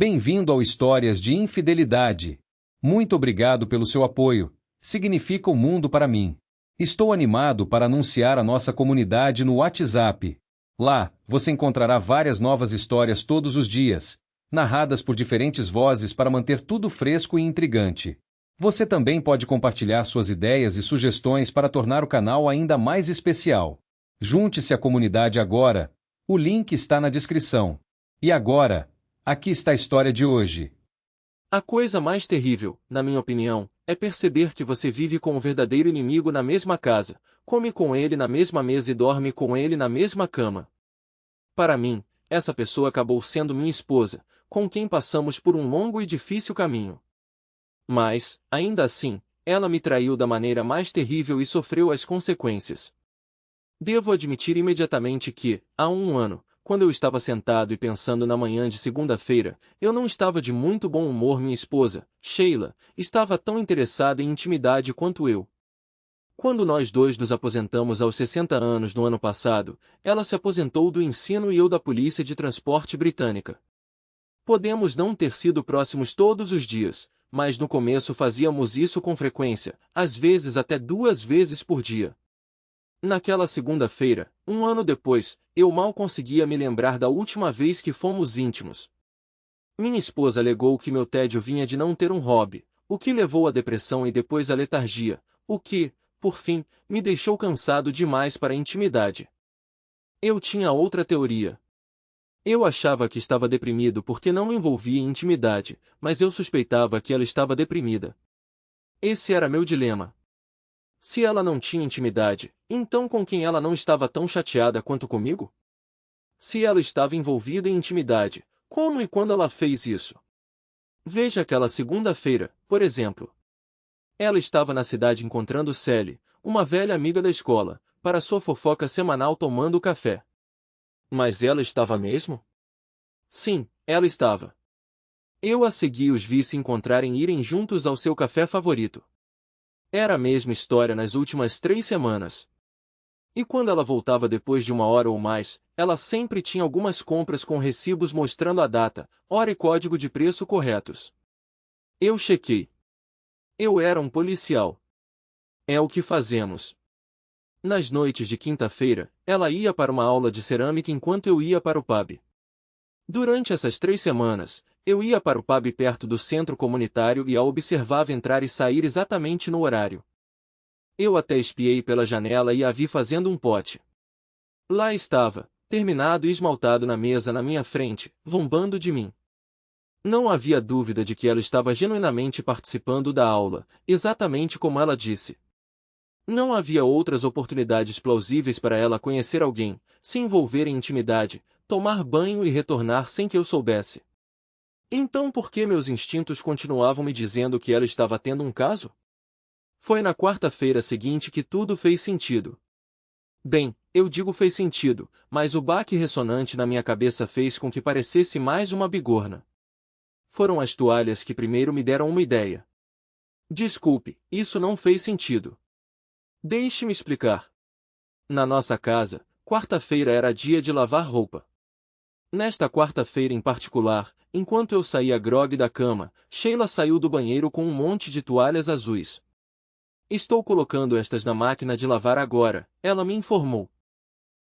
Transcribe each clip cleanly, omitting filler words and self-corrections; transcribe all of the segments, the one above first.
Bem-vindo ao Histórias de Infidelidade. Muito obrigado pelo seu apoio. Significa o mundo para mim. Estou animado para anunciar a nossa comunidade no WhatsApp. Lá, você encontrará várias novas histórias todos os dias, narradas por diferentes vozes para manter tudo fresco e intrigante. Você também pode compartilhar suas ideias e sugestões para tornar o canal ainda mais especial. Junte-se à comunidade agora. O link está na descrição. E agora, aqui está a história de hoje. A coisa mais terrível, na minha opinião, é perceber que você vive com o verdadeiro inimigo na mesma casa, come com ele na mesma mesa e dorme com ele na mesma cama. Para mim, essa pessoa acabou sendo minha esposa, com quem passamos por um longo e difícil caminho. Mas, ainda assim, ela me traiu da maneira mais terrível e sofreu as consequências. Devo admitir imediatamente que, há um ano, quando eu estava sentado e pensando na manhã de segunda-feira, eu não estava de muito bom humor. Minha esposa, Sheila, estava tão interessada em intimidade quanto eu. Quando nós dois nos aposentamos aos 60 anos no ano passado, ela se aposentou do ensino e eu da Polícia de Transporte Britânica. Podemos não ter sido próximos todos os dias, mas no começo fazíamos isso com frequência, às vezes até 2 vezes por dia. Naquela segunda-feira, um ano depois, eu mal conseguia me lembrar da última vez que fomos íntimos. Minha esposa alegou que meu tédio vinha de não ter um hobby, o que levou à depressão e depois à letargia, o que, por fim, me deixou cansado demais para a intimidade. Eu tinha outra teoria. Eu achava que estava deprimido porque não me envolvia em intimidade, mas eu suspeitava que ela estava deprimida. Esse era meu dilema. Se ela não tinha intimidade, então com quem ela não estava tão chateada quanto comigo? Se ela estava envolvida em intimidade, como e quando ela fez isso? Veja aquela segunda-feira, por exemplo. Ela estava na cidade encontrando Sally, uma velha amiga da escola, para sua fofoca semanal tomando café. Mas ela estava mesmo? Sim, ela estava. Eu a segui e os vi se encontrarem e irem juntos ao seu café favorito. Era a mesma história nas últimas 3 semanas. E quando ela voltava depois de 1 hora ou mais, ela sempre tinha algumas compras com recibos mostrando a data, hora e código de preço corretos. Eu chequei. Eu era um policial. É o que fazemos. Nas noites de quinta-feira, ela ia para uma aula de cerâmica enquanto eu ia para o pub. Durante essas 3 semanas, eu ia para o pub perto do centro comunitário e a observava entrar e sair exatamente no horário. Eu até espiei pela janela e a vi fazendo um pote. Lá estava, terminado e esmaltado na mesa na minha frente, zombando de mim. Não havia dúvida de que ela estava genuinamente participando da aula, exatamente como ela disse. Não havia outras oportunidades plausíveis para ela conhecer alguém, se envolver em intimidade, tomar banho e retornar sem que eu soubesse. Então por que meus instintos continuavam me dizendo que ela estava tendo um caso? Foi na quarta-feira seguinte que tudo fez sentido. Bem, eu digo fez sentido, mas o baque ressonante na minha cabeça fez com que parecesse mais uma bigorna. Foram as toalhas que primeiro me deram uma ideia. Desculpe, isso não fez sentido. Deixe-me explicar. Na nossa casa, quarta-feira era dia de lavar roupa. Nesta quarta-feira em particular, enquanto eu saía grogue da cama, Sheila saiu do banheiro com um monte de toalhas azuis. Estou colocando estas na máquina de lavar agora, ela me informou.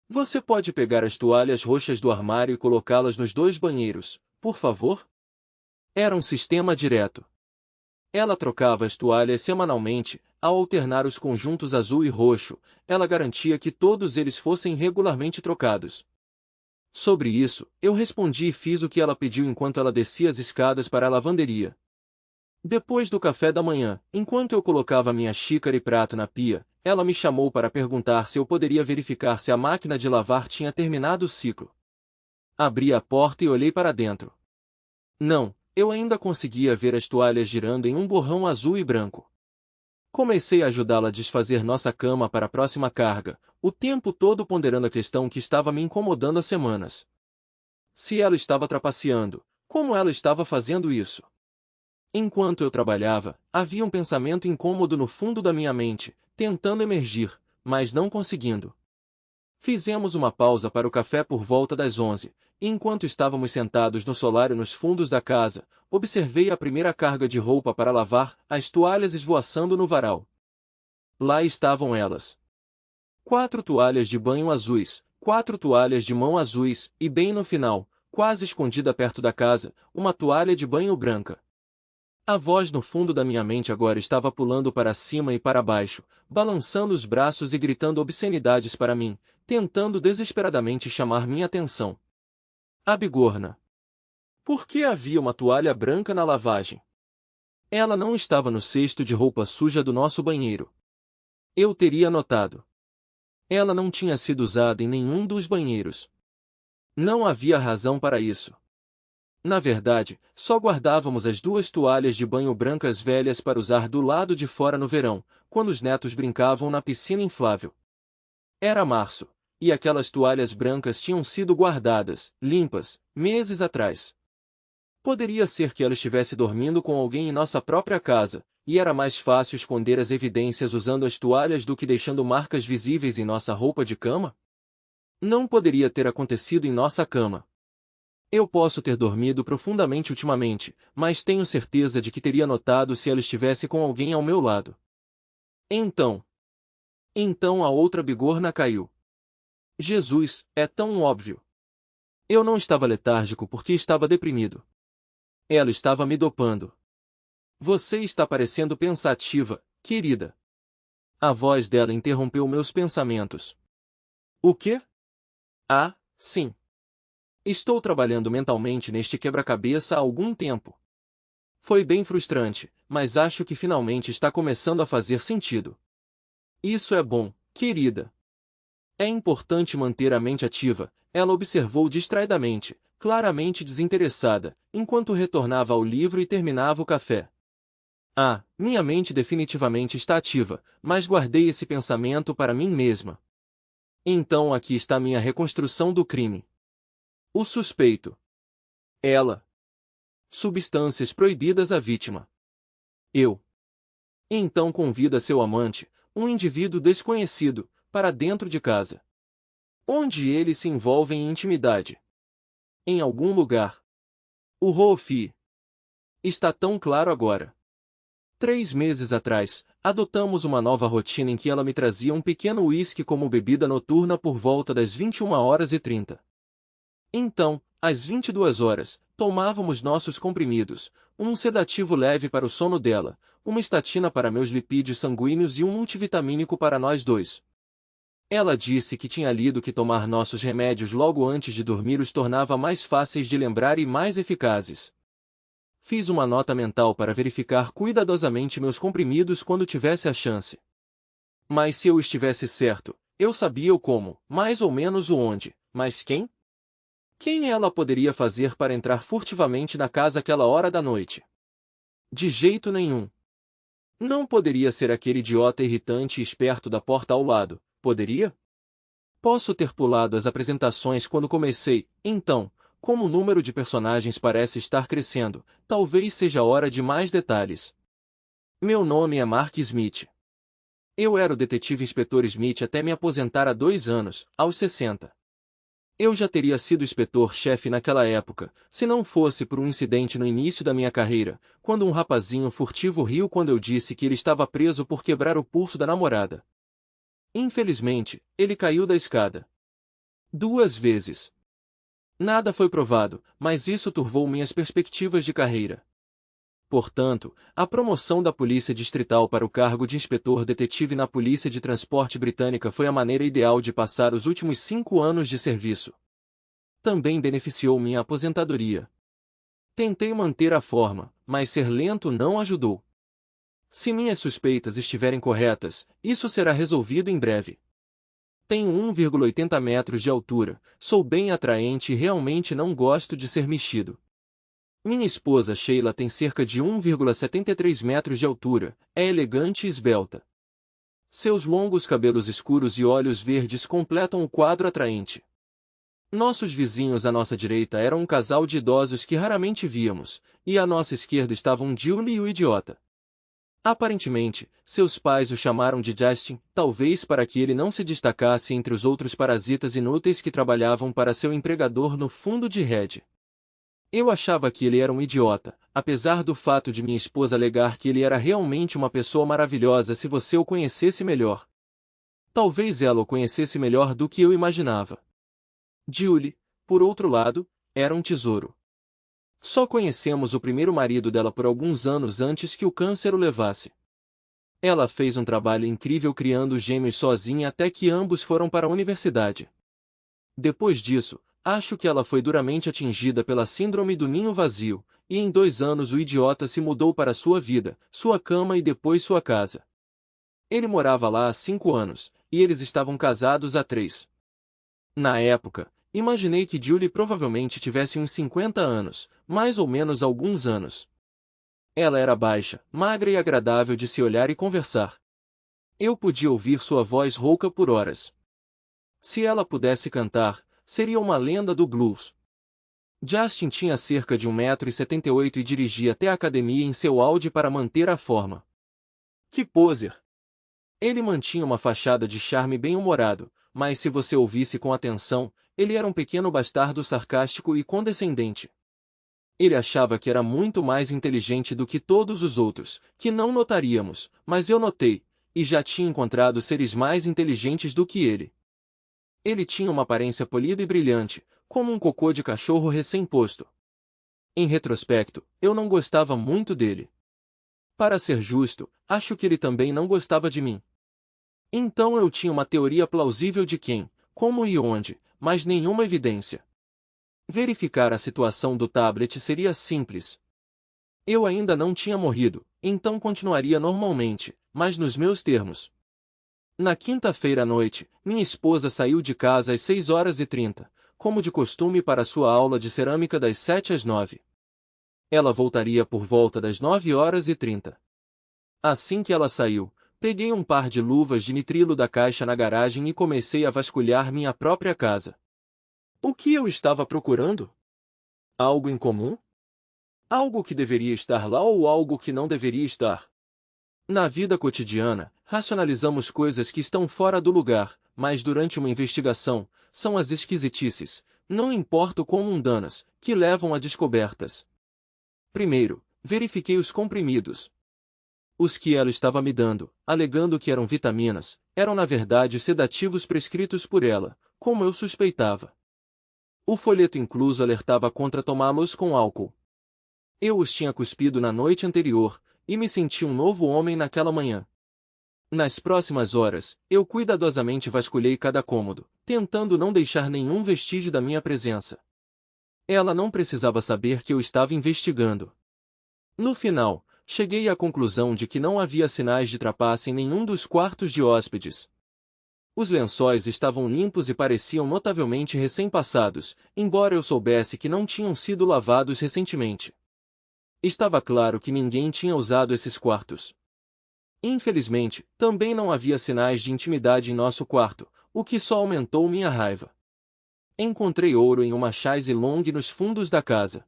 Você pode pegar as toalhas roxas do armário e colocá-las nos 2 banheiros, por favor? Era um sistema direto. Ela trocava as toalhas semanalmente, ao alternar os conjuntos azul e roxo, ela garantia que todos eles fossem regularmente trocados. Sobre isso, eu respondi e fiz o que ela pediu enquanto ela descia as escadas para a lavanderia. Depois do café da manhã, enquanto eu colocava minha xícara e prato na pia, ela me chamou para perguntar se eu poderia verificar se a máquina de lavar tinha terminado o ciclo. Abri a porta e olhei para dentro. Não, eu ainda conseguia ver as toalhas girando em um borrão azul e branco. Comecei a ajudá-la a desfazer nossa cama para a próxima carga, o tempo todo ponderando a questão que estava me incomodando há semanas. Se ela estava trapaceando, como ela estava fazendo isso? Enquanto eu trabalhava, havia um pensamento incômodo no fundo da minha mente, tentando emergir, mas não conseguindo. Fizemos uma pausa para o café por volta das 11, e enquanto estávamos sentados no solário nos fundos da casa, observei a primeira carga de roupa para lavar, as toalhas esvoaçando no varal. Lá estavam elas. 4 toalhas de banho azuis, 4 toalhas de mão azuis, e bem no final, quase escondida perto da casa, uma toalha de banho branca. A voz no fundo da minha mente agora estava pulando para cima e para baixo, balançando os braços e gritando obscenidades para mim, tentando desesperadamente chamar minha atenção. A bigorna. Por que havia uma toalha branca na lavagem? Ela não estava no cesto de roupa suja do nosso banheiro. Eu teria notado. Ela não tinha sido usada em nenhum dos banheiros. Não havia razão para isso. Na verdade, só guardávamos as 2 toalhas de banho brancas velhas para usar do lado de fora no verão, quando os netos brincavam na piscina inflável. Era março, e aquelas toalhas brancas tinham sido guardadas, limpas, meses atrás. Poderia ser que ela estivesse dormindo com alguém em nossa própria casa, e era mais fácil esconder as evidências usando as toalhas do que deixando marcas visíveis em nossa roupa de cama? Não poderia ter acontecido em nossa cama. Eu posso ter dormido profundamente ultimamente, mas tenho certeza de que teria notado se ela estivesse com alguém ao meu lado. Então a outra bigorna caiu. Jesus, é tão óbvio. Eu não estava letárgico porque estava deprimido. Ela estava me dopando. Você está parecendo pensativa, querida. A voz dela interrompeu meus pensamentos. O quê? Ah, sim. Estou trabalhando mentalmente neste quebra-cabeça há algum tempo. Foi bem frustrante, mas acho que finalmente está começando a fazer sentido. Isso é bom, querida. É importante manter a mente ativa, ela observou distraidamente, claramente desinteressada, enquanto retornava ao livro e terminava o café. Ah, minha mente definitivamente está ativa, mas guardei esse pensamento para mim mesma. Então aqui está minha reconstrução do crime. O suspeito. Ela. Substâncias proibidas à vítima. Eu. Então convida seu amante, um indivíduo desconhecido, para dentro de casa. Onde eles se envolvem em intimidade. Em algum lugar. O Roofi. Está tão claro agora. 3 meses atrás, adotamos uma nova rotina em que ela me trazia um pequeno uísque como bebida noturna por volta das 21h30. Então, às 22h, tomávamos nossos comprimidos, um sedativo leve para o sono dela, uma estatina para meus lipídios sanguíneos e um multivitamínico para nós dois. Ela disse que tinha lido que tomar nossos remédios logo antes de dormir os tornava mais fáceis de lembrar e mais eficazes. Fiz uma nota mental para verificar cuidadosamente meus comprimidos quando tivesse a chance. Mas se eu estivesse certo, eu sabia o como, mais ou menos o onde, mas quem? Quem ela poderia fazer para entrar furtivamente na casa àquela hora da noite? De jeito nenhum. Não poderia ser aquele idiota irritante e esperto da porta ao lado, poderia? Posso ter pulado as apresentações quando comecei, então, como o número de personagens parece estar crescendo, talvez seja hora de mais detalhes. Meu nome é Mark Smith. Eu era o detetive inspetor Smith até me aposentar há 2 anos, aos 60. Eu já teria sido inspetor-chefe naquela época, se não fosse por um incidente no início da minha carreira, quando um rapazinho furtivo riu quando eu disse que ele estava preso por quebrar o pulso da namorada. Infelizmente, ele caiu da escada. 2 vezes. Nada foi provado, mas isso turvou minhas perspectivas de carreira. Portanto, a promoção da Polícia Distrital para o cargo de inspetor-detetive na Polícia de Transporte Britânica foi a maneira ideal de passar os últimos 5 anos de serviço. Também beneficiou minha aposentadoria. Tentei manter a forma, mas ser lento não ajudou. Se minhas suspeitas estiverem corretas, isso será resolvido em breve. Tenho 1,80 metros de altura, sou bem atraente e realmente não gosto de ser mexido. Minha esposa Sheila tem cerca de 1,73 metros de altura, é elegante e esbelta. Seus longos cabelos escuros e olhos verdes completam o quadro atraente. Nossos vizinhos à nossa direita eram um casal de idosos que raramente víamos, e à nossa esquerda estava um Julie e o idiota. Aparentemente, seus pais o chamaram de Justin, talvez para que ele não se destacasse entre os outros parasitas inúteis que trabalhavam para seu empregador no fundo de rede. Eu achava que ele era um idiota, apesar do fato de minha esposa alegar que ele era realmente uma pessoa maravilhosa se você o conhecesse melhor. Talvez ela o conhecesse melhor do que eu imaginava. Julie, por outro lado, era um tesouro. Só conhecemos o primeiro marido dela por alguns anos antes que o câncer o levasse. Ela fez um trabalho incrível criando os gêmeos sozinha até que ambos foram para a universidade. Depois disso, acho que ela foi duramente atingida pela síndrome do ninho vazio, e em 2 anos o idiota se mudou para sua vida, sua cama e depois sua casa. Ele morava lá há 5 anos, e eles estavam casados há 3. Na época, imaginei que Julie provavelmente tivesse uns 50 anos, mais ou menos alguns anos. Ela era baixa, magra e agradável de se olhar e conversar. Eu podia ouvir sua voz rouca por horas. Se ela pudesse cantar, seria uma lenda do blues. Justin tinha cerca de 1,78 m e dirigia até a academia em seu Audi para manter a forma. Que poser! Ele mantinha uma fachada de charme bem-humorado, mas se você ouvisse com atenção, ele era um pequeno bastardo sarcástico e condescendente. Ele achava que era muito mais inteligente do que todos os outros, que não notaríamos, mas eu notei, e já tinha encontrado seres mais inteligentes do que ele. Ele tinha uma aparência polida e brilhante, como um cocô de cachorro recém-posto. Em retrospecto, eu não gostava muito dele. Para ser justo, acho que ele também não gostava de mim. Então eu tinha uma teoria plausível de quem, como e onde, mas nenhuma evidência. Verificar a situação do tablet seria simples. Eu ainda não tinha morrido, então continuaria normalmente, mas nos meus termos. Na quinta-feira à noite, minha esposa saiu de casa às 6h30, como de costume para sua aula de cerâmica das 7 às 9. Ela voltaria por volta das 9h30. Assim que ela saiu, peguei um par de luvas de nitrilo da caixa na garagem e comecei a vasculhar minha própria casa. O que eu estava procurando? Algo incomum? Algo que deveria estar lá ou algo que não deveria estar? Na vida cotidiana, racionalizamos coisas que estão fora do lugar, mas durante uma investigação, são as esquisitices, não importa o quão mundanas, que levam a descobertas. Primeiro, verifiquei os comprimidos. Os que ela estava me dando, alegando que eram vitaminas, eram na verdade sedativos prescritos por ela, como eu suspeitava. O folheto incluso alertava contra tomá-los com álcool. Eu os tinha cuspido na noite anterior, e me senti um novo homem naquela manhã. Nas próximas horas, eu cuidadosamente vasculhei cada cômodo, tentando não deixar nenhum vestígio da minha presença. Ela não precisava saber que eu estava investigando. No final, cheguei à conclusão de que não havia sinais de trapaça em nenhum dos quartos de hóspedes. Os lençóis estavam limpos e pareciam notavelmente recém-passados, embora eu soubesse que não tinham sido lavados recentemente. Estava claro que ninguém tinha usado esses quartos. Infelizmente, também não havia sinais de intimidade em nosso quarto, o que só aumentou minha raiva. Encontrei ouro em uma chaise longue nos fundos da casa.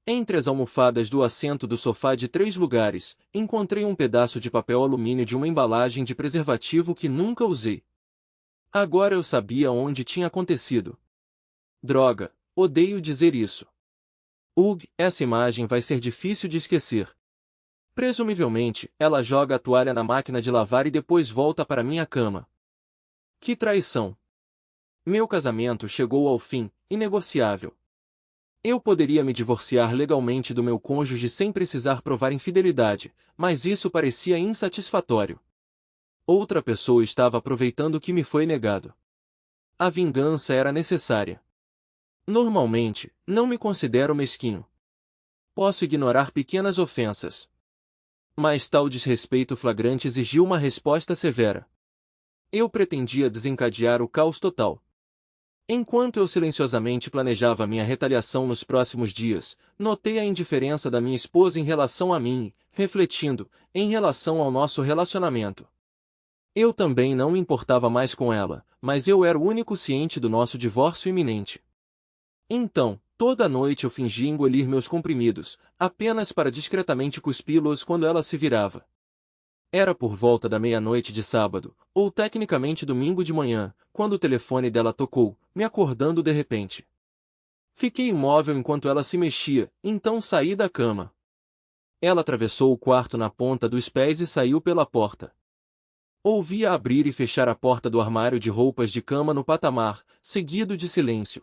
Entre as almofadas do assento do sofá de 3 lugares, encontrei um pedaço de papel alumínio de uma embalagem de preservativo que nunca usei. Agora eu sabia onde tinha acontecido. Droga, odeio dizer isso. Essa imagem vai ser difícil de esquecer. Presumivelmente, ela joga a toalha na máquina de lavar e depois volta para minha cama. Que traição! Meu casamento chegou ao fim, inegociável. Eu poderia me divorciar legalmente do meu cônjuge sem precisar provar infidelidade, mas isso parecia insatisfatório. Outra pessoa estava aproveitando o que me foi negado. A vingança era necessária. Normalmente, não me considero mesquinho. Posso ignorar pequenas ofensas. Mas tal desrespeito flagrante exigiu uma resposta severa. Eu pretendia desencadear o caos total. Enquanto eu silenciosamente planejava minha retaliação nos próximos dias, notei a indiferença da minha esposa em relação a mim, refletindo, em relação ao nosso relacionamento. Eu também não me importava mais com ela, mas eu era o único ciente do nosso divórcio iminente. Então, toda noite eu fingia engolir meus comprimidos, apenas para discretamente cuspi-los quando ela se virava. Era por volta da meia-noite de sábado, ou tecnicamente domingo de manhã, quando o telefone dela tocou, me acordando de repente. Fiquei imóvel enquanto ela se mexia, então saí da cama. Ela atravessou o quarto na ponta dos pés e saiu pela porta. Ouvi-a abrir e fechar a porta do armário de roupas de cama no patamar, seguido de silêncio.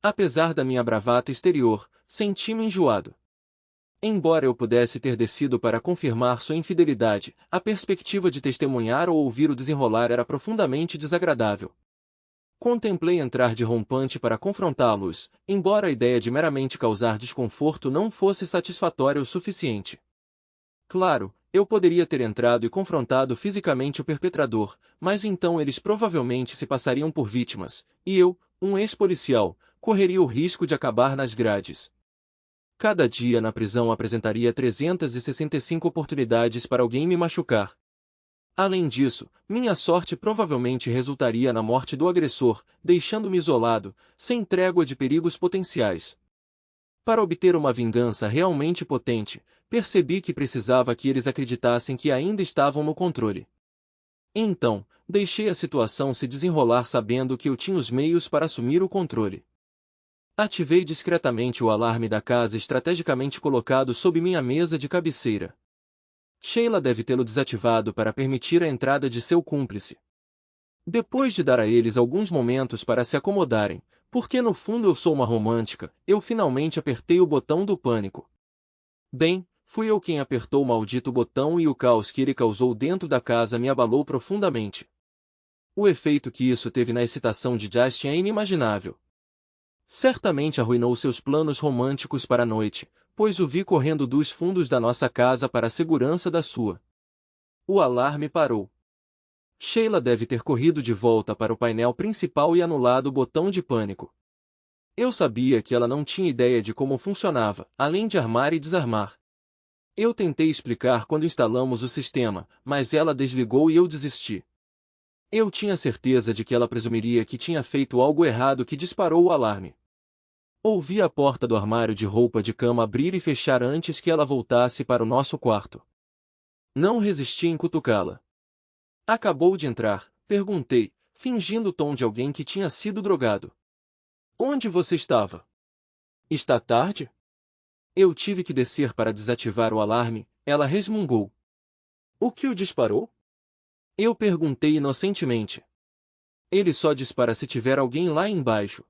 Apesar da minha bravata exterior, senti-me enjoado. Embora eu pudesse ter descido para confirmar sua infidelidade, a perspectiva de testemunhar ou ouvir o desenrolar era profundamente desagradável. Contemplei entrar de rompante para confrontá-los, embora a ideia de meramente causar desconforto não fosse satisfatória o suficiente. Claro, eu poderia ter entrado e confrontado fisicamente o perpetrador, mas então eles provavelmente se passariam por vítimas, e eu, um ex-policial, correria o risco de acabar nas grades. Cada dia na prisão apresentaria 365 oportunidades para alguém me machucar. Além disso, minha sorte provavelmente resultaria na morte do agressor, deixando-me isolado, sem trégua de perigos potenciais. Para obter uma vingança realmente potente, percebi que precisava que eles acreditassem que ainda estavam no controle. Então, deixei a situação se desenrolar sabendo que eu tinha os meios para assumir o controle. Ativei discretamente o alarme da casa estrategicamente colocado sob minha mesa de cabeceira. Sheila deve tê-lo desativado para permitir a entrada de seu cúmplice. Depois de dar a eles alguns momentos para se acomodarem, porque no fundo eu sou uma romântica, eu finalmente apertei o botão do pânico. Bem, fui eu quem apertou o maldito botão e o caos que ele causou dentro da casa me abalou profundamente. O efeito que isso teve na excitação de Justin é inimaginável. Certamente arruinou seus planos românticos para a noite, pois o vi correndo dos fundos da nossa casa para a segurança da sua. O alarme parou. Sheila deve ter corrido de volta para o painel principal e anulado o botão de pânico. Eu sabia que ela não tinha ideia de como funcionava, além de armar e desarmar. Eu tentei explicar quando instalamos o sistema, mas ela desligou e eu desisti. Eu tinha certeza de que ela presumiria que tinha feito algo errado que disparou o alarme. Ouvi a porta do armário de roupa de cama abrir e fechar antes que ela voltasse para o nosso quarto. Não resisti em cutucá-la. Acabou de entrar, perguntei, fingindo o tom de alguém que tinha sido drogado. Onde você estava? Está tarde? Eu tive que descer para desativar o alarme, ela resmungou. O que o disparou? Eu perguntei inocentemente. Ele só dispara se tiver alguém lá embaixo.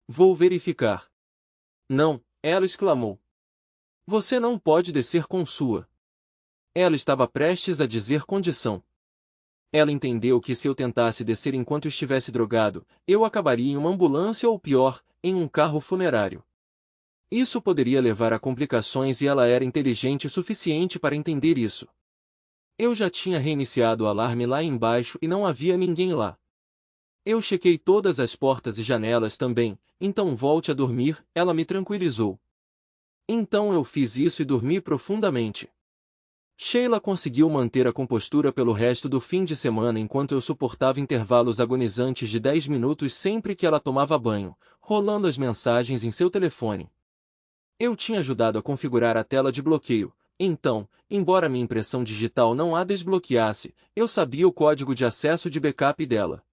Vou verificar. Não, ela exclamou. Você não pode descer com sua. Ela estava prestes a dizer condição. Ela entendeu que se eu tentasse descer enquanto estivesse drogado, eu acabaria em uma ambulância ou pior, em um carro funerário. Isso poderia levar a complicações e ela era inteligente o suficiente para entender isso. Eu já tinha reiniciado o alarme lá embaixo e não havia ninguém lá. Eu chequei todas as portas e janelas também, então volte a dormir, ela me tranquilizou. Então eu fiz isso e dormi profundamente. Sheila conseguiu manter a compostura pelo resto do fim de semana enquanto eu suportava intervalos agonizantes de 10 minutos sempre que ela tomava banho, rolando as mensagens em seu telefone. Eu tinha ajudado a configurar a tela de bloqueio, então, embora minha impressão digital não a desbloqueasse, eu sabia o código de acesso de backup dela.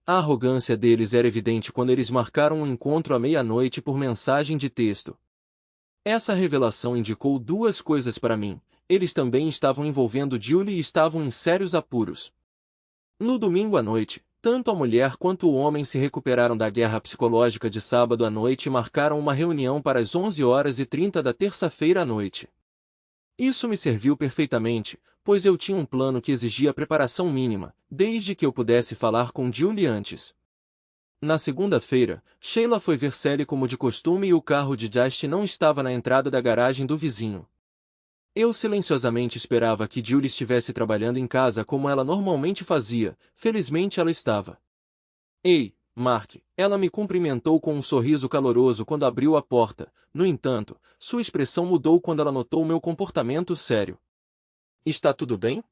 A arrogância deles era evidente quando eles marcaram um encontro à meia-noite por mensagem de texto. Essa revelação indicou duas coisas para mim. Eles também estavam envolvendo Julie e estavam em sérios apuros. No domingo à noite, tanto a mulher quanto o homem se recuperaram da guerra psicológica de sábado à noite e marcaram uma reunião para as 11h30 da terça-feira à noite. Isso me serviu perfeitamente, pois eu tinha um plano que exigia preparação mínima, desde que eu pudesse falar com Julie antes. Na segunda-feira, Sheila foi ver Sally como de costume e o carro de Justin não estava na entrada da garagem do vizinho. Eu silenciosamente esperava que Julie estivesse trabalhando em casa como ela normalmente fazia, felizmente ela estava. Ei, Mark, ela me cumprimentou com um sorriso caloroso quando abriu a porta, no entanto, sua expressão mudou quando ela notou meu comportamento sério. Está tudo bem?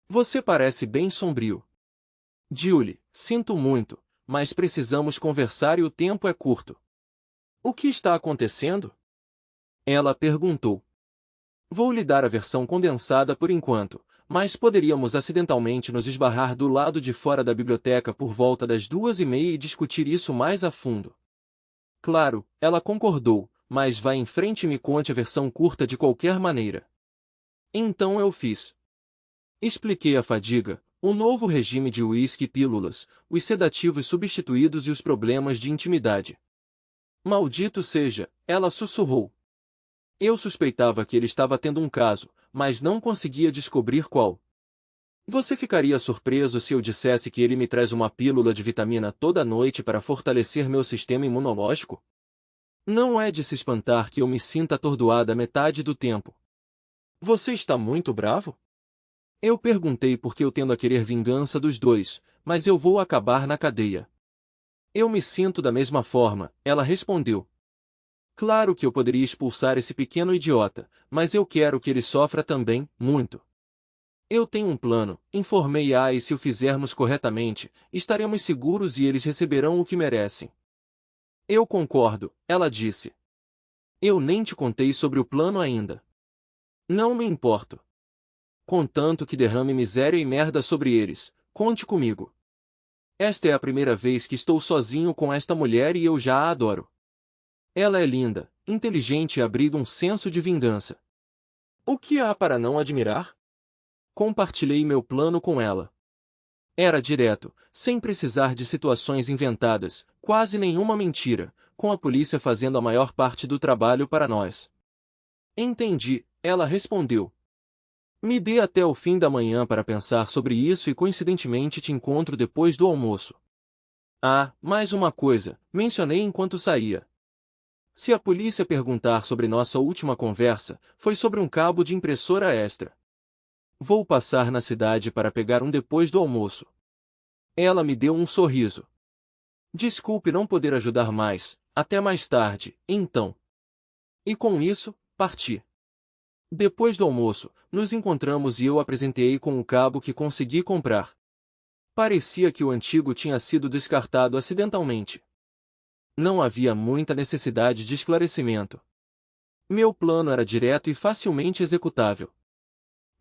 Você parece bem sombrio. Julie, sinto muito, mas precisamos conversar e o tempo é curto. O que está acontecendo? Ela perguntou. Vou lhe dar a versão condensada por enquanto, mas poderíamos acidentalmente nos esbarrar do lado de fora da biblioteca por volta das 2:30 e discutir isso mais a fundo. Claro, ela concordou, mas vá em frente e me conte a versão curta de qualquer maneira. Então eu fiz. Expliquei a fadiga, o novo regime de uísque e pílulas, os sedativos substituídos e os problemas de intimidade. Maldito seja, ela sussurrou. Eu suspeitava que ele estava tendo um caso, mas não conseguia descobrir qual. Você ficaria surpreso se eu dissesse que ele me traz uma pílula de vitamina toda noite para fortalecer meu sistema imunológico? Não é de se espantar que eu me sinta atordoada metade do tempo. Você está muito bravo? Eu perguntei porque eu tendo a querer vingança dos dois, mas eu vou acabar na cadeia. Eu me sinto da mesma forma, ela respondeu. Claro que eu poderia expulsar esse pequeno idiota, mas eu quero que ele sofra também, muito. Eu tenho um plano, informei e se o fizermos corretamente, estaremos seguros e eles receberão o que merecem. Eu concordo, ela disse. Eu nem te contei sobre o plano ainda. Não me importo. Contanto que derrame miséria e merda sobre eles, conte comigo. Esta é a primeira vez que estou sozinho com esta mulher e eu já a adoro. Ela é linda, inteligente e abriga um senso de vingança. O que há para não admirar? Compartilhei meu plano com ela. Era direto, sem precisar de situações inventadas, quase nenhuma mentira, com a polícia fazendo a maior parte do trabalho para nós. Entendi, ela respondeu. Me dê até o fim da manhã para pensar sobre isso e coincidentemente te encontro depois do almoço. Ah, mais uma coisa, mencionei enquanto saía. Se a polícia perguntar sobre nossa última conversa, foi sobre um cabo de impressora extra. Vou passar na cidade para pegar um depois do almoço. Ela me deu um sorriso. Desculpe não poder ajudar mais, até mais tarde, então. E com isso, parti. Depois do almoço, nos encontramos e eu apresentei com o cabo que consegui comprar. Parecia que o antigo tinha sido descartado acidentalmente. Não havia muita necessidade de esclarecimento. Meu plano era direto e facilmente executável.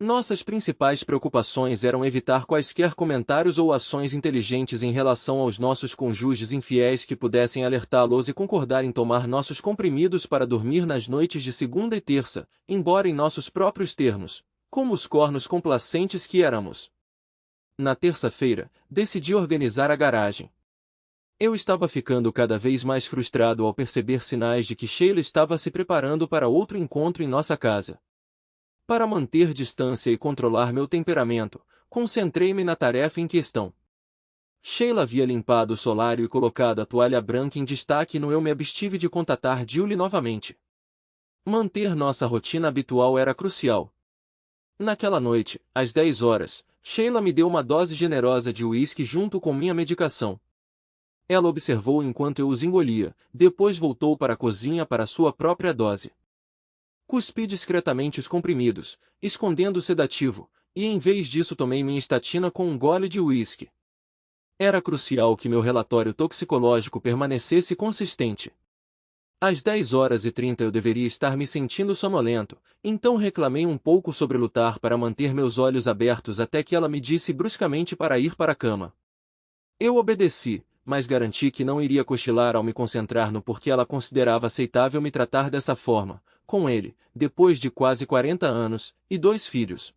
Nossas principais preocupações eram evitar quaisquer comentários ou ações inteligentes em relação aos nossos cônjuges infiéis que pudessem alertá-los e concordar em tomar nossos comprimidos para dormir nas noites de segunda e terça, embora em nossos próprios termos, como os cornos complacentes que éramos. Na terça-feira, decidi organizar a garagem. Eu estava ficando cada vez mais frustrado ao perceber sinais de que Sheila estava se preparando para outro encontro em nossa casa. Para manter distância e controlar meu temperamento, concentrei-me na tarefa em questão. Sheila havia limpado o solário e colocado a toalha branca em destaque e eu me abstive de contatar Julie novamente. Manter nossa rotina habitual era crucial. Naquela noite, às 10 horas, Sheila me deu uma dose generosa de uísque junto com minha medicação. Ela observou enquanto eu os engolia, depois voltou para a cozinha para sua própria dose. Cuspi discretamente os comprimidos, escondendo o sedativo, e em vez disso tomei minha estatina com um gole de uísque. Era crucial que meu relatório toxicológico permanecesse consistente. Às 10h30 eu deveria estar me sentindo sonolento, então reclamei um pouco sobre lutar para manter meus olhos abertos até que ela me disse bruscamente para ir para a cama. Eu obedeci, mas garanti que não iria cochilar ao me concentrar no porquê ela considerava aceitável me tratar dessa forma, com ele, depois de quase 40 anos, e 2 filhos.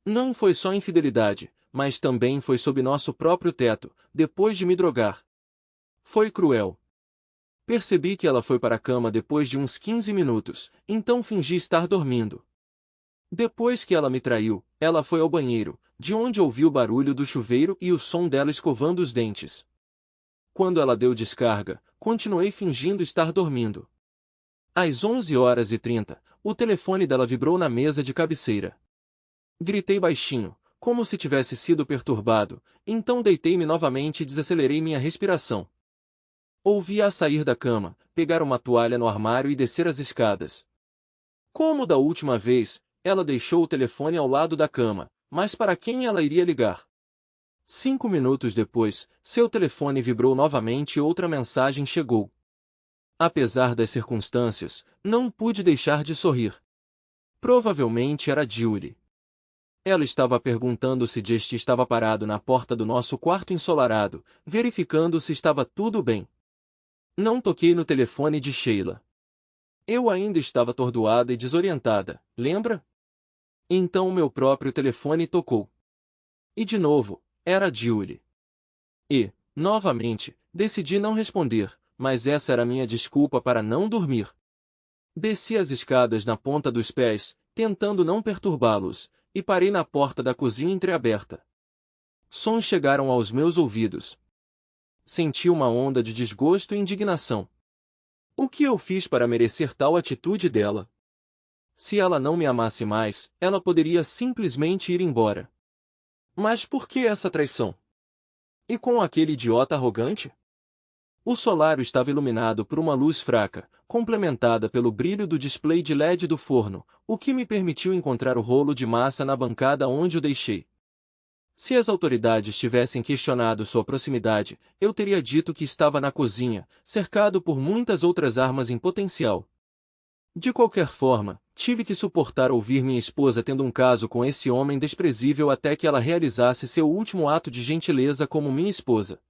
Não foi só infidelidade, mas também foi sob nosso próprio teto, depois de me drogar. Foi cruel. Percebi que ela foi para a cama depois de uns 15 minutos, então fingi estar dormindo. Depois que ela me traiu, ela foi ao banheiro, de onde ouvi o barulho do chuveiro e o som dela escovando os dentes. Quando ela deu descarga, continuei fingindo estar dormindo. Às 11h30, o telefone dela vibrou na mesa de cabeceira. Gritei baixinho, como se tivesse sido perturbado, então deitei-me novamente e desacelerei minha respiração. Ouvi-a sair da cama, pegar uma toalha no armário e descer as escadas. Como da última vez, ela deixou o telefone ao lado da cama, mas para quem ela iria ligar? 5 minutos depois, seu telefone vibrou novamente e outra mensagem chegou. Apesar das circunstâncias, não pude deixar de sorrir. Provavelmente era Julie. Ela estava perguntando se Just estava parado na porta do nosso quarto ensolarado, verificando se estava tudo bem. Não toquei no telefone de Sheila. Eu ainda estava atordoada e desorientada, lembra? Então meu próprio telefone tocou. E de novo, era Julie. E, novamente, decidi não responder, mas essa era minha desculpa para não dormir. Desci as escadas na ponta dos pés, tentando não perturbá-los, e parei na porta da cozinha entreaberta. Sons chegaram aos meus ouvidos. Senti uma onda de desgosto e indignação. O que eu fiz para merecer tal atitude dela? Se ela não me amasse mais, ela poderia simplesmente ir embora. Mas por que essa traição? E com aquele idiota arrogante? O solário estava iluminado por uma luz fraca, complementada pelo brilho do display de LED do forno, o que me permitiu encontrar o rolo de massa na bancada onde o deixei. Se as autoridades tivessem questionado sua proximidade, eu teria dito que estava na cozinha, cercado por muitas outras armas em potencial. De qualquer forma, tive que suportar ouvir minha esposa tendo um caso com esse homem desprezível até que ela realizasse seu último ato de gentileza como minha esposa.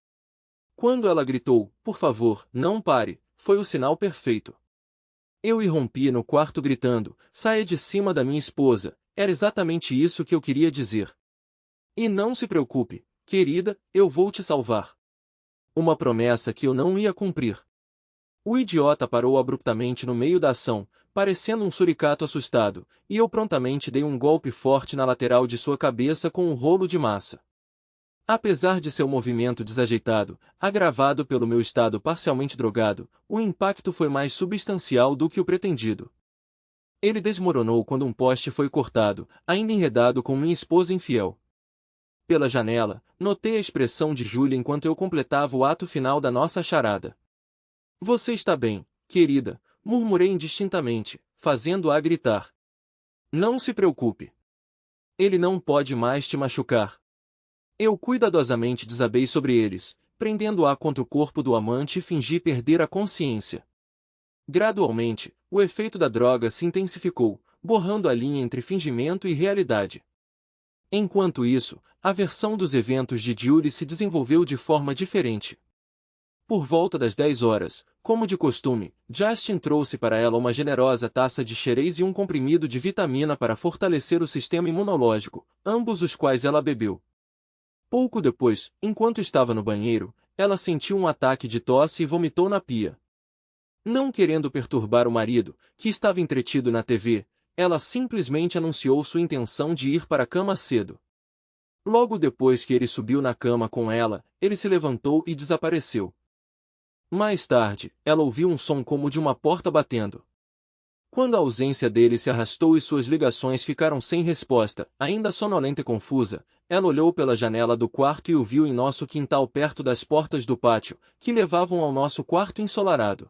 Quando ela gritou, "Por favor, não pare", foi o sinal perfeito. Eu irrompi no quarto gritando, "Saia de cima da minha esposa", era exatamente isso que eu queria dizer. E não se preocupe, querida, eu vou te salvar. Uma promessa que eu não ia cumprir. O idiota parou abruptamente no meio da ação, parecendo um suricato assustado, e eu prontamente dei um golpe forte na lateral de sua cabeça com um rolo de massa. Apesar de seu movimento desajeitado, agravado pelo meu estado parcialmente drogado, o impacto foi mais substancial do que o pretendido. Ele desmoronou quando um poste foi cortado, ainda enredado com minha esposa infiel. Pela janela, notei a expressão de Julia enquanto eu completava o ato final da nossa charada. "Você está bem, querida", murmurei indistintamente, fazendo-a gritar. "Não se preocupe. Ele não pode mais te machucar." Eu cuidadosamente desabei sobre eles, prendendo-a contra o corpo do amante e fingi perder a consciência. Gradualmente, o efeito da droga se intensificou, borrando a linha entre fingimento e realidade. Enquanto isso, a versão dos eventos de Julie se desenvolveu de forma diferente. Por volta das 10 horas, como de costume, Justin trouxe para ela uma generosa taça de xerez e um comprimido de vitamina para fortalecer o sistema imunológico, ambos os quais ela bebeu. Pouco depois, enquanto estava no banheiro, ela sentiu um ataque de tosse e vomitou na pia. Não querendo perturbar o marido, que estava entretido na TV, ela simplesmente anunciou sua intenção de ir para a cama cedo. Logo depois que ele subiu na cama com ela, ele se levantou e desapareceu. Mais tarde, ela ouviu um som como de uma porta batendo. Quando a ausência dele se arrastou e suas ligações ficaram sem resposta, ainda sonolenta e confusa, ela olhou pela janela do quarto e o viu em nosso quintal perto das portas do pátio, que levavam ao nosso quarto ensolarado.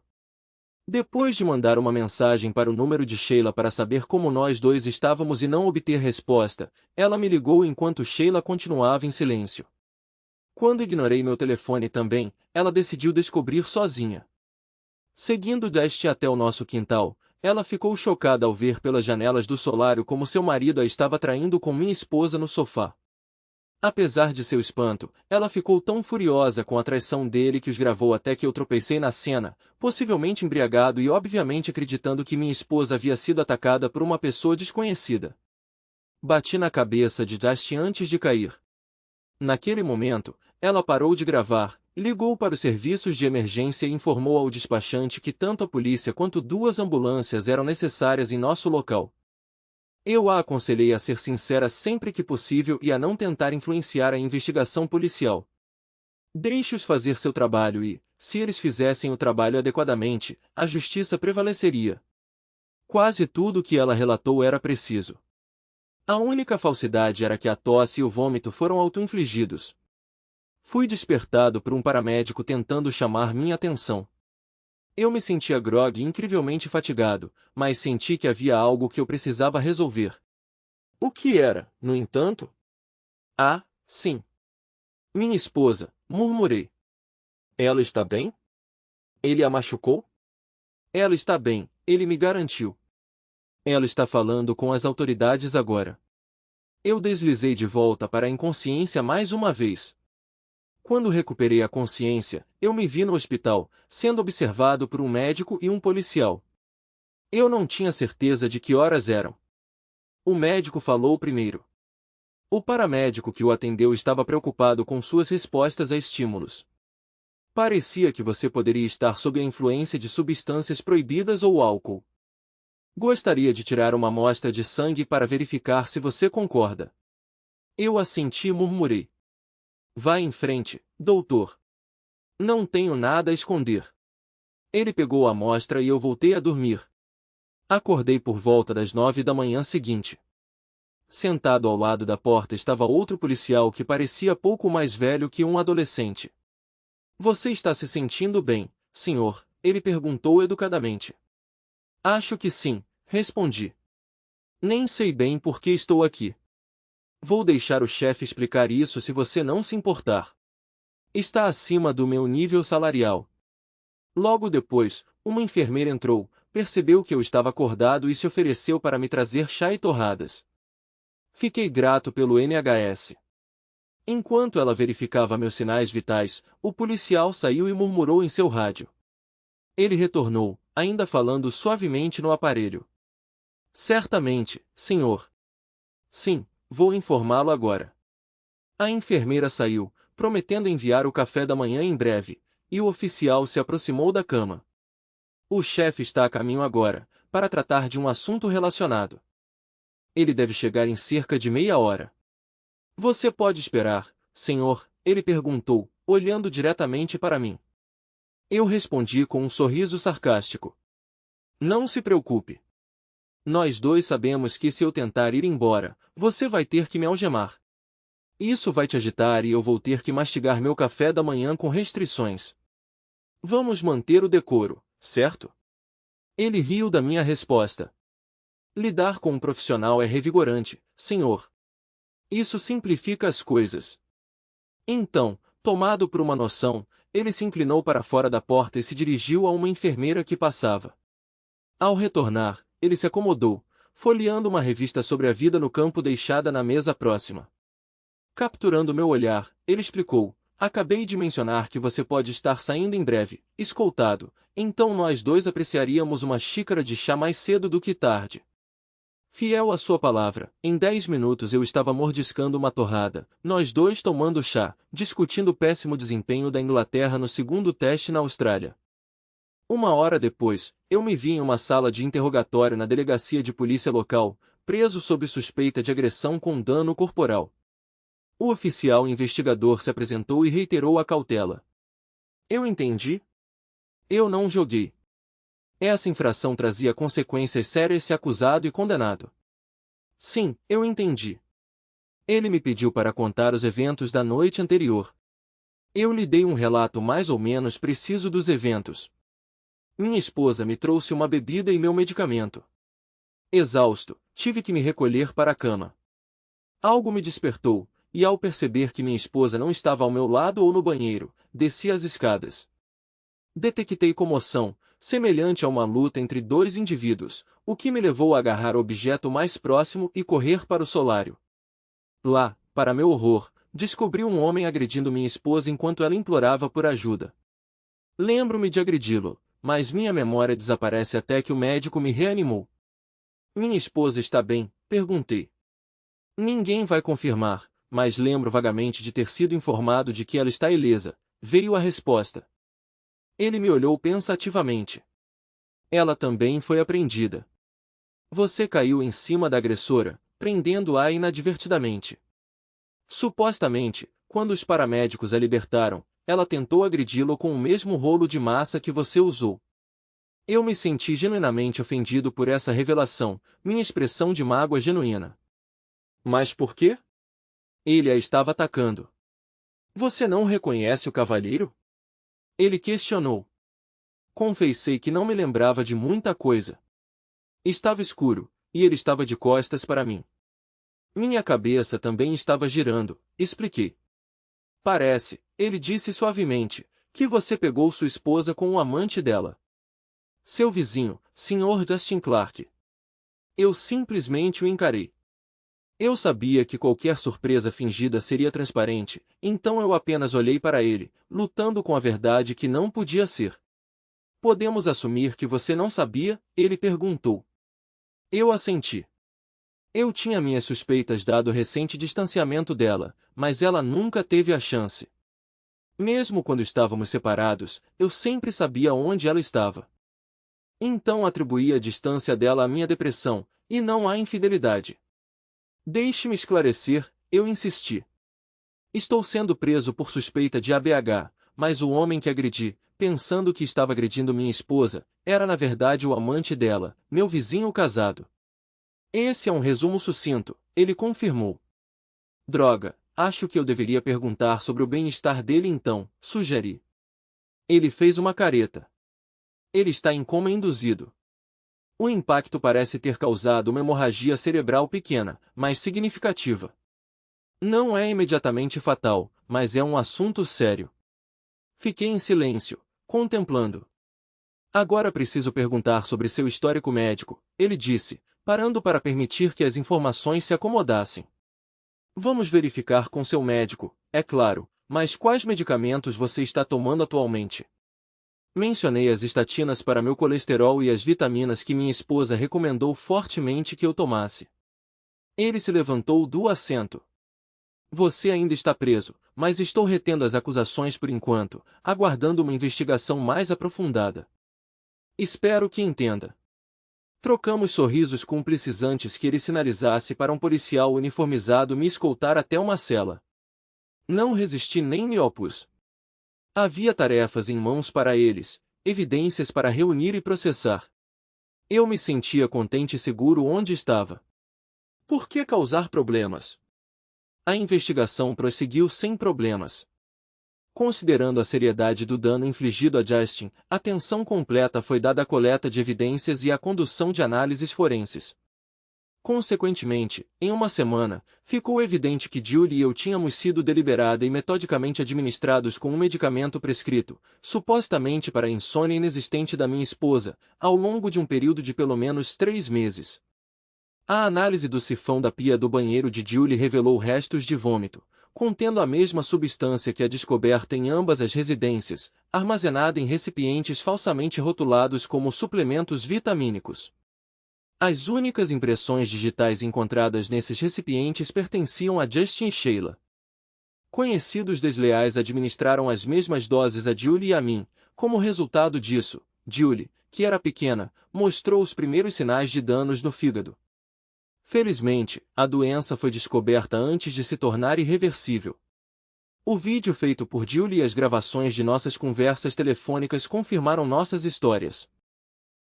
Depois de mandar uma mensagem para o número de Sheila para saber como nós dois estávamos e não obter resposta, ela me ligou enquanto Sheila continuava em silêncio. Quando ignorei meu telefone também, ela decidiu descobrir sozinha. Seguindo Deste até o nosso quintal, ela ficou chocada ao ver pelas janelas do solário como seu marido a estava traindo com minha esposa no sofá. Apesar de seu espanto, ela ficou tão furiosa com a traição dele que os gravou até que eu tropecei na cena, possivelmente embriagado e obviamente acreditando que minha esposa havia sido atacada por uma pessoa desconhecida. Bati na cabeça de Dusty antes de cair. Naquele momento, ela parou de gravar, ligou para os serviços de emergência e informou ao despachante que tanto a polícia quanto 2 ambulâncias eram necessárias em nosso local. Eu a aconselhei a ser sincera sempre que possível e a não tentar influenciar a investigação policial. Deixe-os fazer seu trabalho e, se eles fizessem o trabalho adequadamente, a justiça prevaleceria. Quase tudo o que ela relatou era preciso. A única falsidade era que a tosse e o vômito foram auto-infligidos. Fui despertado por um paramédico tentando chamar minha atenção. Eu me sentia grogue e incrivelmente fatigado, mas senti que havia algo que eu precisava resolver. O que era, no entanto? Ah, sim. Minha esposa, murmurei. Ela está bem? Ele a machucou? Ela está bem, ele me garantiu. Ela está falando com as autoridades agora. Eu deslizei de volta para a inconsciência mais uma vez. Quando recuperei a consciência, eu me vi no hospital, sendo observado por um médico e um policial. Eu não tinha certeza de que horas eram. O médico falou primeiro. O paramédico que o atendeu estava preocupado com suas respostas a estímulos. Parecia que você poderia estar sob a influência de substâncias proibidas ou álcool. Gostaria de tirar uma amostra de sangue para verificar se você concorda. Eu assenti e murmurei. Vá em frente, doutor. Não tenho nada a esconder. Ele pegou a amostra e eu voltei a dormir. Acordei por volta das 9 da manhã seguinte. Sentado ao lado da porta estava outro policial que parecia pouco mais velho que um adolescente. Você está se sentindo bem, senhor? Ele perguntou educadamente. Acho que sim, respondi. Nem sei bem por que estou aqui. Vou deixar o chefe explicar isso se você não se importar. Está acima do meu nível salarial. Logo depois, uma enfermeira entrou, percebeu que eu estava acordado e se ofereceu para me trazer chá e torradas. Fiquei grato pelo NHS. Enquanto ela verificava meus sinais vitais, o policial saiu e murmurou em seu rádio. Ele retornou, ainda falando suavemente no aparelho. Certamente, senhor. Sim, vou informá-lo agora. A enfermeira saiu, prometendo enviar o café da manhã em breve, e o oficial se aproximou da cama. O chefe está a caminho agora, para tratar de um assunto relacionado. Ele deve chegar em cerca de meia hora. Você pode esperar, senhor? Ele perguntou, olhando diretamente para mim. Eu respondi com um sorriso sarcástico. Não se preocupe. Nós dois sabemos que se eu tentar ir embora, você vai ter que me algemar. Isso vai te agitar e eu vou ter que mastigar meu café da manhã com restrições. Vamos manter o decoro, certo? Ele riu da minha resposta. Lidar com um profissional é revigorante, senhor. Isso simplifica as coisas. Então, tomado por uma noção, ele se inclinou para fora da porta e se dirigiu a uma enfermeira que passava. Ao retornar, ele se acomodou, folheando uma revista sobre a vida no campo deixada na mesa próxima. Capturando meu olhar, ele explicou: acabei de mencionar que você pode estar saindo em breve, escoltado, então nós dois apreciaríamos uma xícara de chá mais cedo do que tarde. Fiel à sua palavra, em 10 minutos eu estava mordiscando uma torrada, nós dois tomando chá, discutindo o péssimo desempenho da Inglaterra no segundo teste na Austrália. Uma hora depois, eu me vi em uma sala de interrogatório na delegacia de polícia local, preso sob suspeita de agressão com dano corporal. O oficial investigador se apresentou e reiterou a cautela. Eu entendi. Eu não joguei. Essa infração trazia consequências sérias se acusado e condenado. Sim, eu entendi. Ele me pediu para contar os eventos da noite anterior. Eu lhe dei um relato mais ou menos preciso dos eventos. Minha esposa me trouxe uma bebida e meu medicamento. Exausto, tive que me recolher para a cama. Algo me despertou, e ao perceber que minha esposa não estava ao meu lado ou no banheiro, desci as escadas. Detectei comoção, semelhante a uma luta entre dois indivíduos, o que me levou a agarrar o objeto mais próximo e correr para o solário. Lá, para meu horror, descobri um homem agredindo minha esposa enquanto ela implorava por ajuda. Lembro-me de agredi-lo, mas minha memória desaparece até que o médico me reanimou. Minha esposa está bem? Perguntei. Ninguém vai confirmar, mas lembro vagamente de ter sido informado de que ela está ilesa, veio a resposta. Ele me olhou pensativamente. Ela também foi apreendida. Você caiu em cima da agressora, prendendo-a inadvertidamente. Supostamente, quando os paramédicos a libertaram, ela tentou agredi-lo com o mesmo rolo de massa que você usou. Eu me senti genuinamente ofendido por essa revelação, minha expressão de mágoa genuína. Mas por quê? Ele a estava atacando. Você não reconhece o cavalheiro? Ele questionou. Confessei que não me lembrava de muita coisa. Estava escuro, e ele estava de costas para mim. Minha cabeça também estava girando, expliquei. Parece, ele disse suavemente, que você pegou sua esposa com o amante dela. Seu vizinho, Sr. Justin Clark. Eu simplesmente o encarei. Eu sabia que qualquer surpresa fingida seria transparente, então eu apenas olhei para ele, lutando com a verdade que não podia ser. Podemos assumir que você não sabia? Ele perguntou. Eu assenti. Eu tinha minhas suspeitas dado o recente distanciamento dela, mas ela nunca teve a chance. Mesmo quando estávamos separados, eu sempre sabia onde ela estava. Então atribuí a distância dela à minha depressão, e não à infidelidade. Deixe-me esclarecer, eu insisti. Estou sendo preso por suspeita de ABH, mas o homem que agredi, pensando que estava agredindo minha esposa, era na verdade o amante dela, meu vizinho casado. Esse é um resumo sucinto, ele confirmou. Droga, acho que eu deveria perguntar sobre o bem-estar dele então, sugeri. Ele fez uma careta. Ele está em coma induzido. O impacto parece ter causado uma hemorragia cerebral pequena, mas significativa. Não é imediatamente fatal, mas é um assunto sério. Fiquei em silêncio, contemplando. Agora preciso perguntar sobre seu histórico médico, ele disse, parando para permitir que as informações se acomodassem. Vamos verificar com seu médico, é claro, mas quais medicamentos você está tomando atualmente? Mencionei as estatinas para meu colesterol e as vitaminas que minha esposa recomendou fortemente que eu tomasse. Ele se levantou do assento. Você ainda está preso, mas estou retendo as acusações por enquanto, aguardando uma investigação mais aprofundada. Espero que entenda. Trocamos sorrisos cúmplices antes que ele sinalizasse para um policial uniformizado me escoltar até uma cela. Não resisti nem me opus. Havia tarefas em mãos para eles, evidências para reunir e processar. Eu me sentia contente e seguro onde estava. Por que causar problemas? A investigação prosseguiu sem problemas. Considerando a seriedade do dano infligido a Justin, atenção completa foi dada à coleta de evidências e à condução de análises forenses. Consequentemente, em uma semana, ficou evidente que Julie e eu tínhamos sido deliberada e metodicamente administrados com um medicamento prescrito, supostamente para a insônia inexistente da minha esposa, ao longo de um período de pelo menos 3 meses. A análise do sifão da pia do banheiro de Julie revelou restos de vômito, contendo a mesma substância que a descoberta em ambas as residências, armazenada em recipientes falsamente rotulados como suplementos vitamínicos. As únicas impressões digitais encontradas nesses recipientes pertenciam a Justin e Sheila. Conhecidos desleais administraram as mesmas doses a Julie e a mim. Como resultado disso, Julie, que era pequena, mostrou os primeiros sinais de danos no fígado. Felizmente, a doença foi descoberta antes de se tornar irreversível. O vídeo feito por Julie e as gravações de nossas conversas telefônicas confirmaram nossas histórias.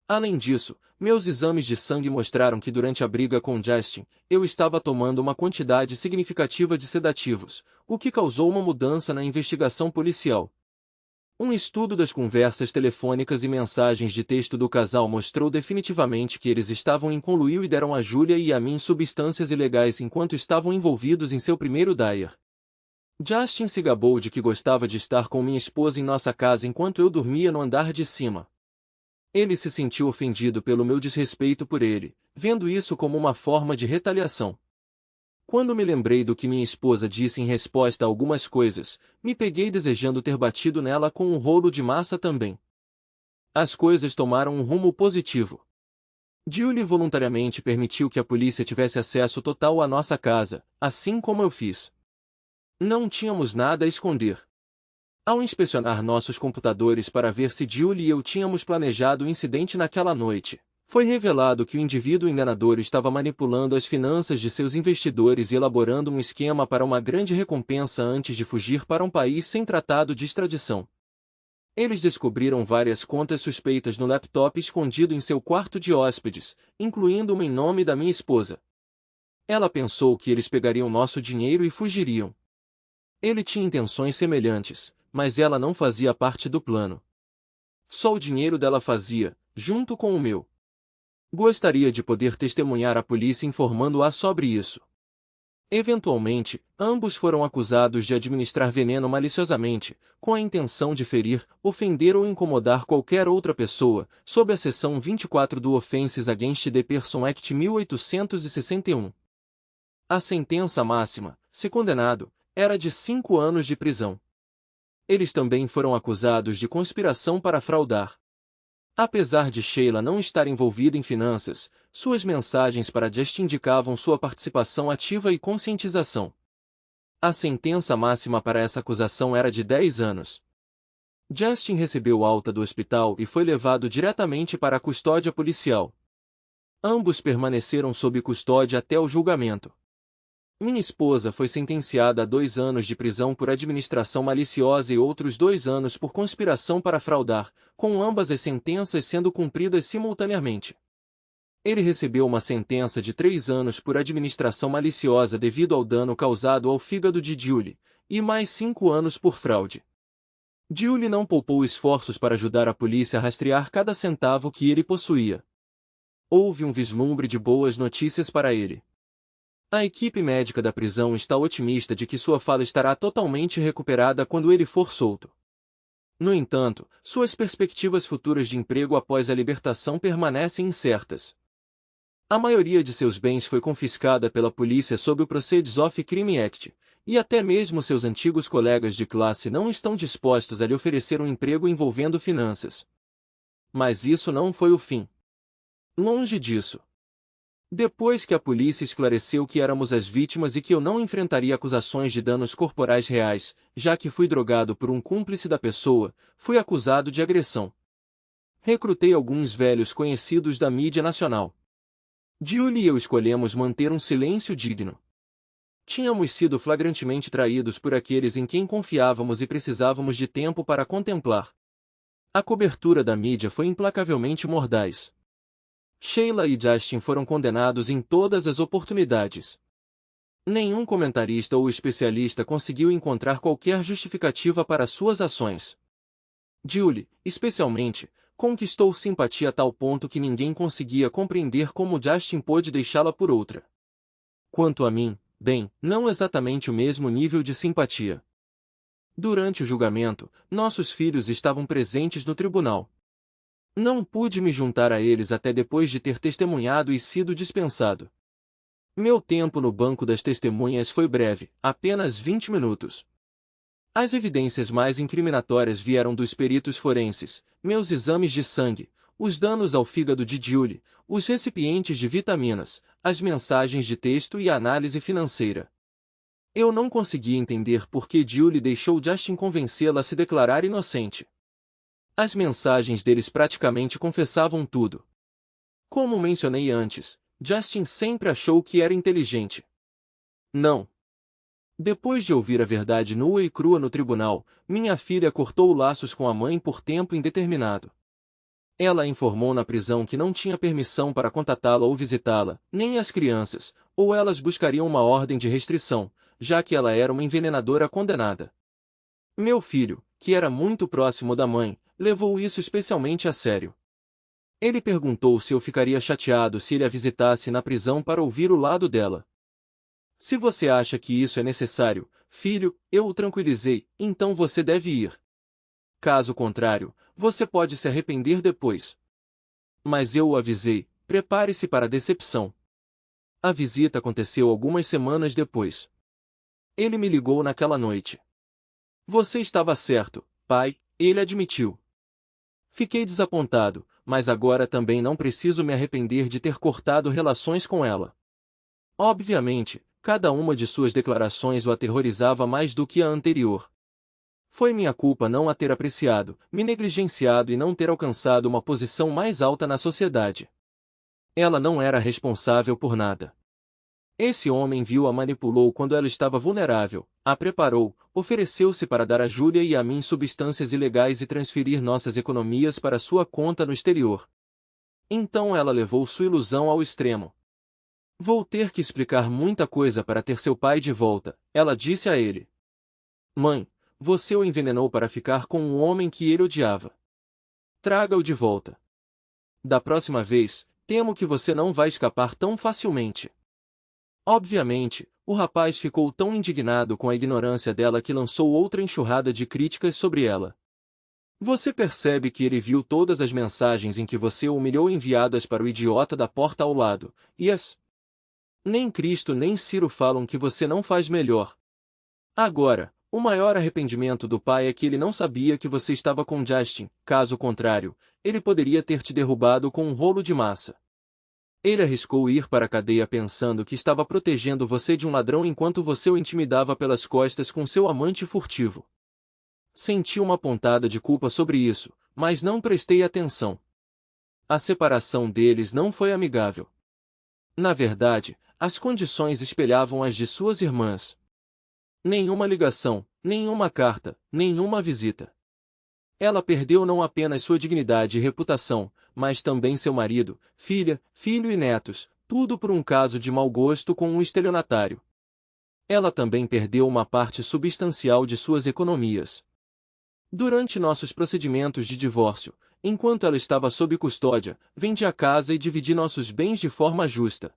Além disso, meus exames de sangue mostraram que durante a briga com Justin, eu estava tomando uma quantidade significativa de sedativos, o que causou uma mudança na investigação policial. Um estudo das conversas telefônicas e mensagens de texto do casal mostrou definitivamente que eles estavam em conluio e deram a Julia e a mim substâncias ilegais enquanto estavam envolvidos em seu primeiro date. Justin se gabou de que gostava de estar com minha esposa em nossa casa enquanto eu dormia no andar de cima. Ele se sentiu ofendido pelo meu desrespeito por ele, vendo isso como uma forma de retaliação. Quando me lembrei do que minha esposa disse em resposta a algumas coisas, me peguei desejando ter batido nela com um rolo de massa também. As coisas tomaram um rumo positivo. Julie voluntariamente permitiu que a polícia tivesse acesso total à nossa casa, assim como eu fiz. Não tínhamos nada a esconder. Ao inspecionar nossos computadores para ver se Julie e eu tínhamos planejado o incidente naquela noite, foi revelado que o indivíduo enganador estava manipulando as finanças de seus investidores e elaborando um esquema para uma grande recompensa antes de fugir para um país sem tratado de extradição. Eles descobriram várias contas suspeitas no laptop escondido em seu quarto de hóspedes, incluindo uma em nome da minha esposa. Ela pensou que eles pegariam nosso dinheiro e fugiriam. Ele tinha intenções semelhantes, mas ela não fazia parte do plano. Só o dinheiro dela fazia, junto com o meu. Gostaria de poder testemunhar à polícia informando-a sobre isso. Eventualmente, ambos foram acusados de administrar veneno maliciosamente, com a intenção de ferir, ofender ou incomodar qualquer outra pessoa, sob a seção 24 do Offenses Against the Person Act 1861. A sentença máxima, se condenado, era de 5 anos de prisão. Eles também foram acusados de conspiração para fraudar. Apesar de Sheila não estar envolvida em finanças, suas mensagens para Justin indicavam sua participação ativa e conscientização. A sentença máxima para essa acusação era de 10 anos. Justin recebeu alta do hospital e foi levado diretamente para a custódia policial. Ambos permaneceram sob custódia até o julgamento. Minha esposa foi sentenciada a 2 anos de prisão por administração maliciosa e outros 2 anos por conspiração para fraudar, com ambas as sentenças sendo cumpridas simultaneamente. Ele recebeu uma sentença de 3 anos por administração maliciosa devido ao dano causado ao fígado de Julie, e mais 5 anos por fraude. Julie não poupou esforços para ajudar a polícia a rastrear cada centavo que ele possuía. Houve um vislumbre de boas notícias para ele. A equipe médica da prisão está otimista de que sua fala estará totalmente recuperada quando ele for solto. No entanto, suas perspectivas futuras de emprego após a libertação permanecem incertas. A maioria de seus bens foi confiscada pela polícia sob o Proceeds of Crime Act, e até mesmo seus antigos colegas de classe não estão dispostos a lhe oferecer um emprego envolvendo finanças. Mas isso não foi o fim. Longe disso. Depois que a polícia esclareceu que éramos as vítimas e que eu não enfrentaria acusações de danos corporais reais, já que fui drogado por um cúmplice da pessoa, fui acusado de agressão. Recrutei alguns velhos conhecidos da mídia nacional. Julie e eu escolhemos manter um silêncio digno. Tínhamos sido flagrantemente traídos por aqueles em quem confiávamos e precisávamos de tempo para contemplar. A cobertura da mídia foi implacavelmente mordaz. Sheila e Justin foram condenados em todas as oportunidades. Nenhum comentarista ou especialista conseguiu encontrar qualquer justificativa para suas ações. Julie, especialmente, conquistou simpatia a tal ponto que ninguém conseguia compreender como Justin pôde deixá-la por outra. Quanto a mim, bem, não exatamente o mesmo nível de simpatia. Durante o julgamento, nossos filhos estavam presentes no tribunal. Não pude me juntar a eles até depois de ter testemunhado e sido dispensado. Meu tempo no banco das testemunhas foi breve, apenas 20 minutos. As evidências mais incriminatórias vieram dos peritos forenses, meus exames de sangue, os danos ao fígado de Julie, os recipientes de vitaminas, as mensagens de texto e a análise financeira. Eu não conseguia entender por que Julie deixou Justin convencê-la a se declarar inocente. As mensagens deles praticamente confessavam tudo. Como mencionei antes, Justin sempre achou que era inteligente. Não. Depois de ouvir a verdade nua e crua no tribunal, minha filha cortou laços com a mãe por tempo indeterminado. Ela informou na prisão que não tinha permissão para contatá-la ou visitá-la, nem as crianças, ou elas buscariam uma ordem de restrição, já que ela era uma envenenadora condenada. Meu filho, que era muito próximo da mãe, levou isso especialmente a sério. Ele perguntou se eu ficaria chateado se ele a visitasse na prisão para ouvir o lado dela. Se você acha que isso é necessário, filho, eu o tranquilizei, então você deve ir. Caso contrário, você pode se arrepender depois. Mas eu o avisei, prepare-se para a decepção. A visita aconteceu algumas semanas depois. Ele me ligou naquela noite. Você estava certo, pai, ele admitiu. Fiquei desapontado, mas agora também não preciso me arrepender de ter cortado relações com ela. Obviamente, cada uma de suas declarações o aterrorizava mais do que a anterior. Foi minha culpa não a ter apreciado, me negligenciado e não ter alcançado uma posição mais alta na sociedade. Ela não era responsável por nada. Esse homem viu-a manipulou quando ela estava vulnerável, a preparou, ofereceu-se para dar a Júlia e a mim substâncias ilegais e transferir nossas economias para sua conta no exterior. Então ela levou sua ilusão ao extremo. Vou ter que explicar muita coisa para ter seu pai de volta, ela disse a ele. Mãe, você o envenenou para ficar com um homem que ele odiava. Traga-o de volta. Da próxima vez, temo que você não vai escapar tão facilmente. Obviamente, O rapaz ficou tão indignado com a ignorância dela que lançou outra enxurrada de críticas sobre ela. Você percebe que ele viu todas as mensagens em que você o humilhou enviadas para o idiota da porta ao lado, e nem Cristo nem Ciro falam que você não faz melhor. Agora, o maior arrependimento do pai é que ele não sabia que você estava com Justin, caso contrário, ele poderia ter te derrubado com um rolo de massa. Ele arriscou ir para a cadeia pensando que estava protegendo você de um ladrão enquanto você o intimidava pelas costas com seu amante furtivo. Senti uma pontada de culpa sobre isso, mas não prestei atenção. A separação deles não foi amigável. Na verdade, as condições espelhavam as de suas irmãs. Nenhuma ligação, nenhuma carta, nenhuma visita. Ela perdeu não apenas sua dignidade e reputação, mas também seu marido, filha, filho e netos, tudo por um caso de mau gosto com um estelionatário. Ela também perdeu uma parte substancial de suas economias. Durante nossos procedimentos de divórcio, enquanto ela estava sob custódia, vendi a casa e dividi nossos bens de forma justa.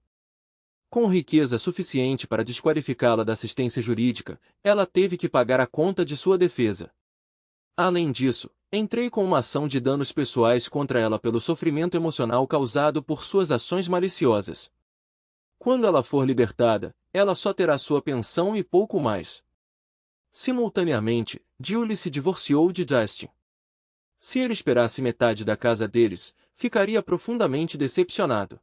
Com riqueza suficiente para desqualificá-la da assistência jurídica, ela teve que pagar a conta de sua defesa. Além disso, entrei com uma ação de danos pessoais contra ela pelo sofrimento emocional causado por suas ações maliciosas. Quando ela for libertada, ela só terá sua pensão e pouco mais. Simultaneamente, Julie se divorciou de Justin. Se ele esperasse metade da casa deles, ficaria profundamente decepcionado.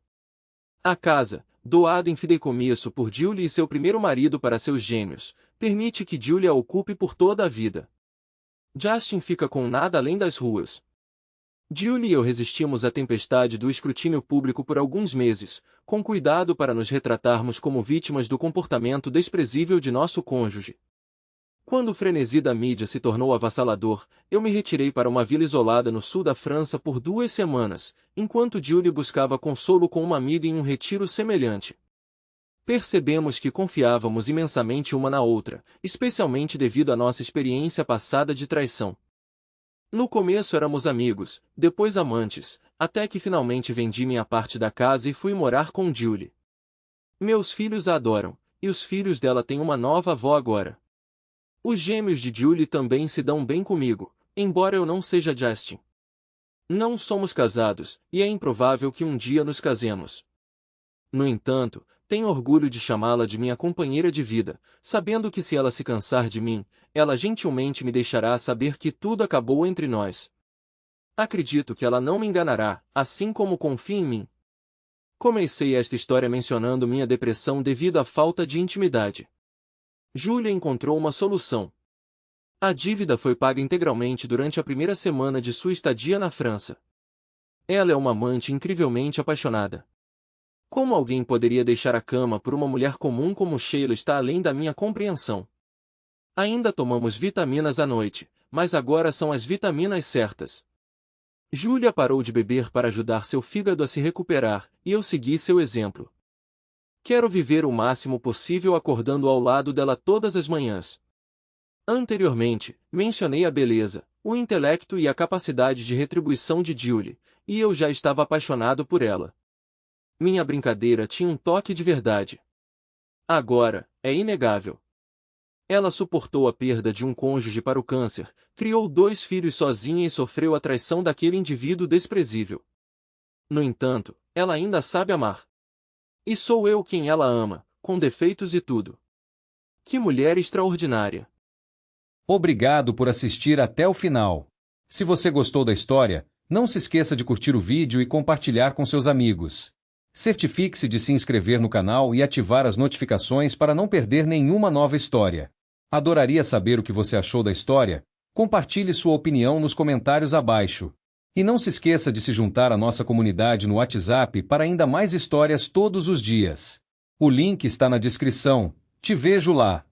A casa, doada em fideicomisso por Julie e seu primeiro marido para seus gêmeos, permite que Julie a ocupe por toda a vida. Justin fica com nada além das ruas. Julie e eu resistimos à tempestade do escrutínio público por alguns meses, com cuidado para nos retratarmos como vítimas do comportamento desprezível de nosso cônjuge. Quando o frenesi da mídia se tornou avassalador, eu me retirei para uma vila isolada no sul da França por 2 semanas, enquanto Julie buscava consolo com uma amiga em um retiro semelhante. Percebemos que confiávamos imensamente uma na outra, especialmente devido à nossa experiência passada de traição. No começo éramos amigos, depois amantes, até que finalmente vendi minha parte da casa e fui morar com Julie. Meus filhos a adoram, e os filhos dela têm uma nova avó agora. Os gêmeos de Julie também se dão bem comigo, embora eu não seja Justin. Não somos casados, e é improvável que um dia nos casemos. No entanto, tenho orgulho de chamá-la de minha companheira de vida, sabendo que se ela se cansar de mim, ela gentilmente me deixará saber que tudo acabou entre nós. Acredito que ela não me enganará, assim como confia em mim. Comecei esta história mencionando minha depressão devido à falta de intimidade. Julia encontrou uma solução. A dívida foi paga integralmente durante a primeira semana de sua estadia na França. Ela é uma amante incrivelmente apaixonada. Como alguém poderia deixar a cama por uma mulher comum como Sheila está além da minha compreensão. Ainda tomamos vitaminas à noite, mas agora são as vitaminas certas. Julia parou de beber para ajudar seu fígado a se recuperar, e eu segui seu exemplo. Quero viver o máximo possível acordando ao lado dela todas as manhãs. Anteriormente, mencionei a beleza, o intelecto e a capacidade de retribuição de Julie, e eu já estava apaixonado por ela. Minha brincadeira tinha um toque de verdade. Agora, é inegável. Ela suportou a perda de um cônjuge para o câncer, criou 2 filhos sozinha e sofreu a traição daquele indivíduo desprezível. No entanto, ela ainda sabe amar. E sou eu quem ela ama, com defeitos e tudo. Que mulher extraordinária! Obrigado por assistir até o final. Se você gostou da história, não se esqueça de curtir o vídeo e compartilhar com seus amigos. Certifique-se de se inscrever no canal e ativar as notificações para não perder nenhuma nova história. Adoraria saber o que você achou da história. Compartilhe sua opinião nos comentários abaixo. E não se esqueça de se juntar à nossa comunidade no WhatsApp para ainda mais histórias todos os dias. O link está na descrição. Te vejo lá.